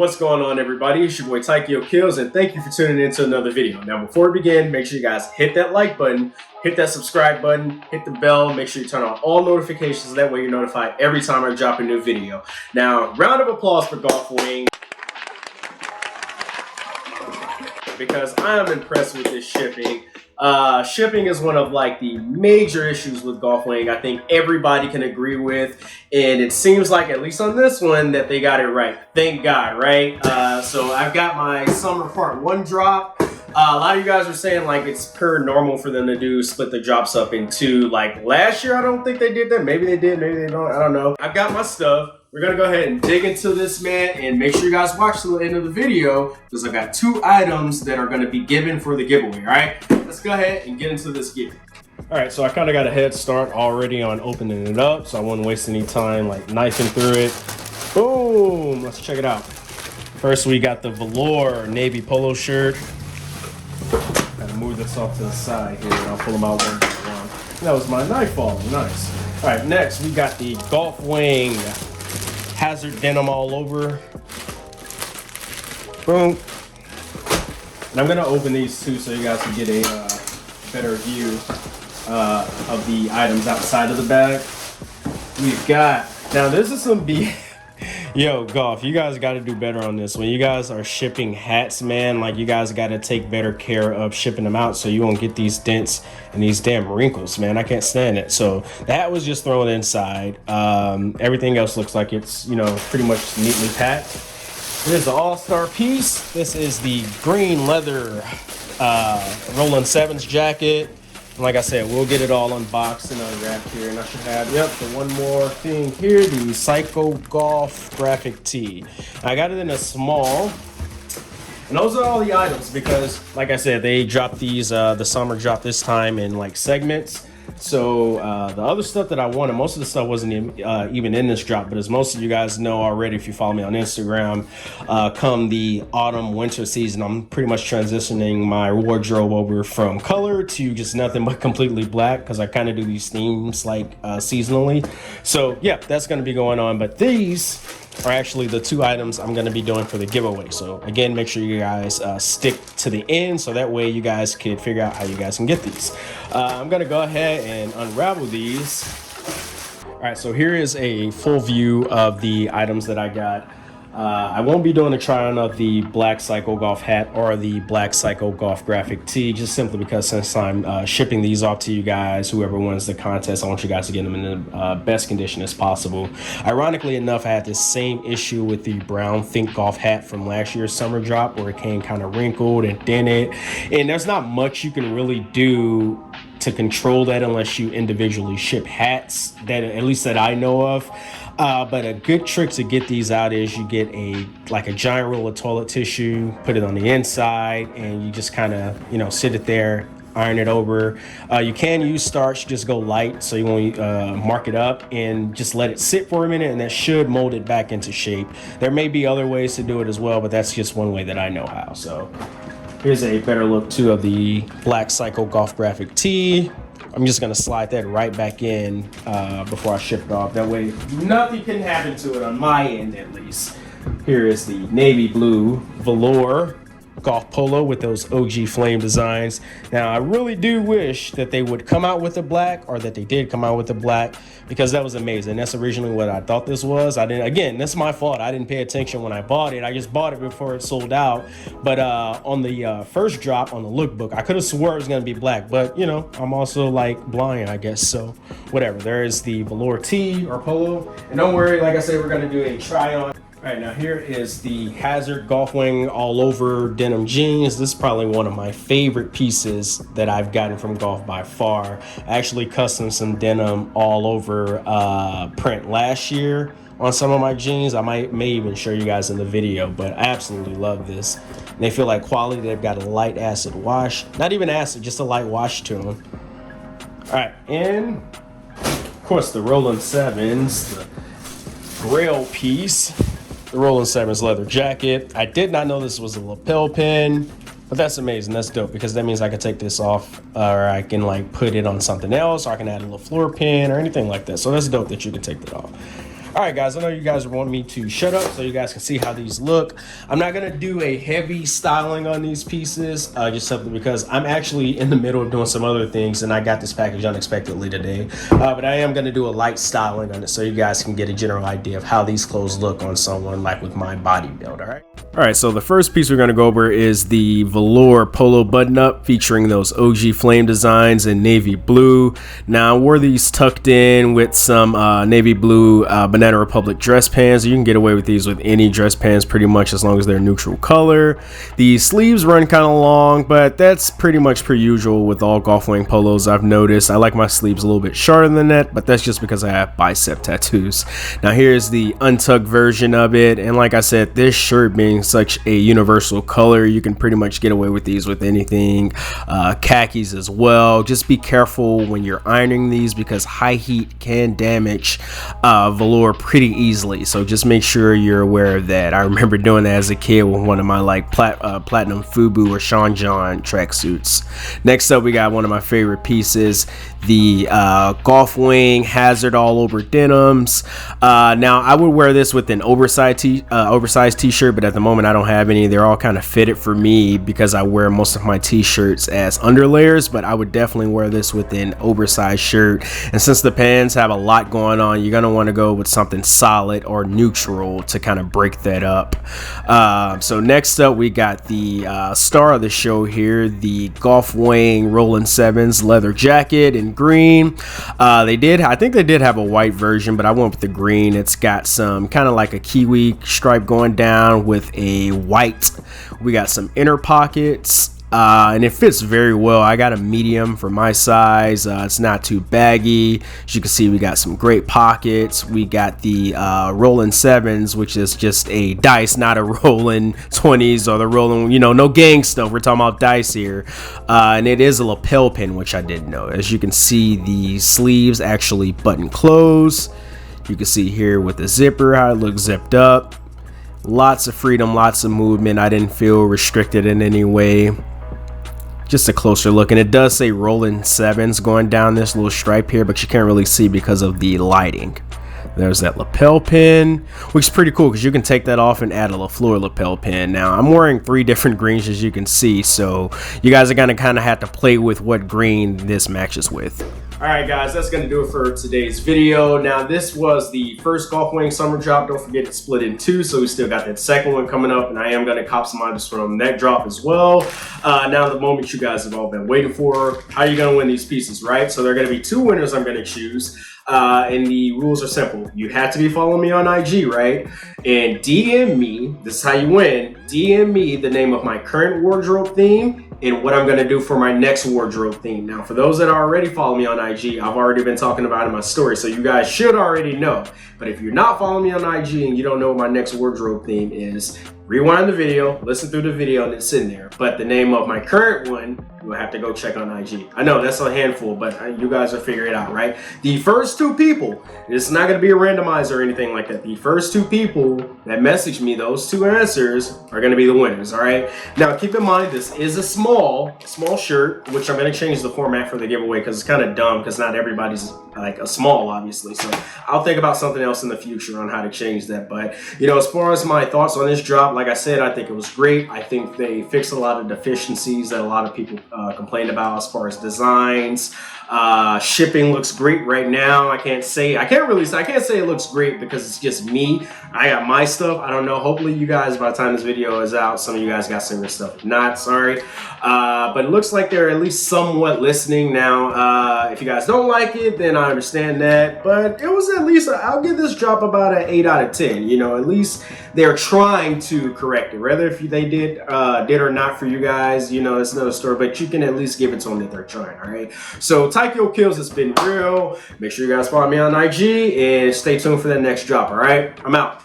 What's going on, everybody? It's your boy Taikyokills, and thank you for tuning in to another video. Now, before we begin, make sure you guys hit that like button, hit that subscribe button, hit the bell, make sure you turn on all notifications. That way you're notified every time I drop a new video. Now, round of applause for Wang, because I am impressed with this shipping. Shipping is one of like the major issues with Wang. I think everybody can agree with, and it seems like at least on this one that they got it right. Thank God, right? So I've got my summer part 1 drop. A lot of you guys were saying like it's per normal for them to do split the drops up into, like last year I don't think they did that. Maybe they did, maybe they don't, I don't know. I've got my stuff. We're gonna go ahead and dig into this, man, and make sure you guys watch till the end of the video because I got 2 items that are gonna be given for the giveaway, all right? Let's go ahead and get into this gear. All right, so I kind of got a head start already on opening it up, so I wouldn't waste any time like knifing through it. Boom, let's check it out. First, we got the velour navy polo shirt. Gotta move this off to the side here, and I'll pull them out one by one. That was my knife falling, nice. All right, next we got the Wang hazard denim all over. Boom. And I'm gonna open these too so you guys can get a better view of the items outside of the bag. We've got, now this is some yo, Golf, you guys got to do better on this. When you guys are shipping hats, man, like you guys got to take better care of shipping them out so you won't get these dents and these damn wrinkles, man. I can't stand it. So the hat was just thrown inside. Everything else looks like it's, you know, pretty much neatly packed. Here's the all-star piece. This is the green leather Rolling Sevens jacket. And like I said, we'll get it all unboxed and unwrapped here. And I should have, yep, the one more thing here, the Psycho Golf graphic tee. I got it in a small. And those are all the items because, like I said, they dropped these, the summer drop this time in like segments. So the other stuff that I wanted, most of the stuff wasn't even in this drop, but as most of you guys know already, if you follow me on Instagram, come the autumn winter season, I'm pretty much transitioning my wardrobe over from color to just nothing but completely black because I kind of do these themes like seasonally. So yeah, that's going to be going on, but these are actually the 2 items I'm going to be doing for the giveaway. So again, make sure you guys stick to the end so that way you guys can figure out how you guys can get these. I'm going to go ahead and unravel these. All right, so here is a full view of the items that I got. I won't be doing a try on of the black Psycho Golf hat or the black Psycho Golf graphic tee, just simply because since I'm shipping these off to you guys, whoever wins the contest, I want you guys to get them in the best condition as possible. Ironically enough, I had this same issue with the brown Think Golf hat from last year's summer drop where it came kind of wrinkled and dented, and there's not much you can really do to control that unless you individually ship hats, that at least that I know of. But a good trick to get these out is you get a giant roll of toilet tissue, put it on the inside, and you just kind of, you know, sit it there, iron it over. You can use starch, just go light so you won't mark it up, and just let it sit for a minute, and that should mold it back into shape. There may be other ways to do it as well, but that's just one way that I know how. So here's a better look too of the black Psycho Golf graphic tee. I'm just gonna slide that right back in before I ship it off. That way nothing can happen to it on my end at least. Here is the navy blue velour golf polo with those OG flame designs. Now I really do wish that they would come out with the black, or that they did come out with the black, because that was amazing. That's originally what I thought this was. Again, that's my fault. I didn't pay attention when I bought it. I just bought it before it sold out. But on the first drop on the lookbook, I could have swore it was gonna be black, but you know, I'm also like blind, I guess, so whatever. There is the velour tee or polo. And don't worry, like I said, we're gonna do a try on. All right, now here is the Hazard Wang all over denim jeans. This is probably one of my favorite pieces that I've gotten from Golf by far. I actually custom some denim all over print last year on some of my jeans. I may even show you guys in the video, but I absolutely love this. And they feel like quality. They've got a light acid wash, not even acid, just a light wash to them. All right, and of course the Rolling Sevens, the Grail piece. The Rolling Sevens leather jacket. I did not know this was a lapel pin, but that's amazing. That's dope because that means I can take this off, or I can like put it on something else, or I can add a little floor pin or anything like that. So that's dope that you can take that off. All right, guys, I know you guys want me to shut up so you guys can see how these look. I'm not gonna do a heavy styling on these pieces, just simply because I'm actually in the middle of doing some other things and I got this package unexpectedly today. But I am gonna do a light styling on it so you guys can get a general idea of how these clothes look on someone like with my body build, all right? All right, so the first piece we're gonna go over is the velour polo button-up featuring those OG flame designs in navy blue. Now, I wore these tucked in with some navy blue Banana Republic dress pants. You can get away with these with any dress pants pretty much as long as they're neutral color. The sleeves run kind of long, but that's pretty much per usual with all Golf Wang polos I've noticed. I like my sleeves a little bit shorter than that, but that's just because I have bicep tattoos. Now here's the untucked version of it, and like I said, this shirt being such a universal color, you can pretty much get away with these with anything. Khakis as well. Just be careful when you're ironing these because high heat can damage velour pretty easily, so just make sure you're aware of that. I remember doing that as a kid with one of my like platinum Fubu or Sean John tracksuits. Next up, we got one of my favorite pieces, the Golf Wang Hazard all over denims. Now I would wear this with an oversized t-shirt, but at the moment I don't have any. They're all kind of fitted for me because I wear most of my t-shirts as underlayers, but I would definitely wear this with an oversized shirt. And since the pants have a lot going on, you're gonna want to go with something solid or neutral to kind of break that up. So next up, we got the star of the show here, the Golf Wang Rollin' 7s leather jacket in green. I think they did have a white version, but I went with the green. It's got some kind of like a kiwi stripe going down with a white. We got some inner pockets. And it fits very well. I got a medium for my size. It's not too baggy. As you can see, we got some great pockets. We got the Rollin' 7s, which is just a dice, not a Rollin' 20s or the Rollin', no gang stuff. We're talking about dice here. And it is a lapel pin, which I didn't know. As you can see, the sleeves actually button close. You can see here with the zipper how it looks zipped up. Lots of freedom, lots of movement. I didn't feel restricted in any way. Just a closer look, and it does say Rollin' 7s going down this little stripe here, but you can't really see because of the lighting. There's that lapel pin, which is pretty cool because you can take that off and add a LaFleur lapel pin. Now I'm wearing 3 different greens, as you can see, so you guys are gonna kind of have to play with what green this matches with. All right, guys, that's gonna do it for today's video. Now, this was the first Golf Wang summer drop. Don't forget to split in 2, so we still got that second one coming up, and I am gonna cop some items from that drop as well. Now, the moment you guys have all been waiting for, how are you gonna win these pieces, right? So there are gonna be 2 winners I'm gonna choose. And the rules are simple. You have to be following me on IG, right? And DM me, this is how you win, DM me the name of my current wardrobe theme and what I'm gonna do for my next wardrobe theme. Now, for those that already follow me on IG, I've already been talking about it in my story, so you guys should already know. But if you're not following me on IG and you don't know what my next wardrobe theme is, rewind the video, listen through the video, and it's in there. But the name of my current one, you'll have to go check on IG. I know that's a handful, but you guys will figure it out, right? The first 2 people, it's not gonna be a randomizer or anything like that. The first 2 people that message me those 2 answers are gonna be the winners, all right? Now, keep in mind, this is a small shirt, which I'm gonna change the format for the giveaway because it's kind of dumb because not everybody's like a small, obviously. So I'll think about something else in the future on how to change that. But, as far as my thoughts on this drop, like I said, I think it was great. I think they fixed a lot of deficiencies that a lot of people complained about as far as designs. Shipping looks great right now. I can't say it looks great because it's just me. I got my stuff. I don't know. Hopefully you guys, by the time this video is out, some of you guys got some of your stuff. If not, sorry. But it looks like they're at least somewhat listening now. If you guys don't like it, then I understand that. But it was at least, I'll give this drop about an 8 out of 10. At least they're trying to correct it. Whether if they did or not for you guys, it's another story. But you can at least give it to them that they're trying, all right? So Taikyokills has been real. Make sure you guys follow me on IG and stay tuned for the next drop, all right? I'm out.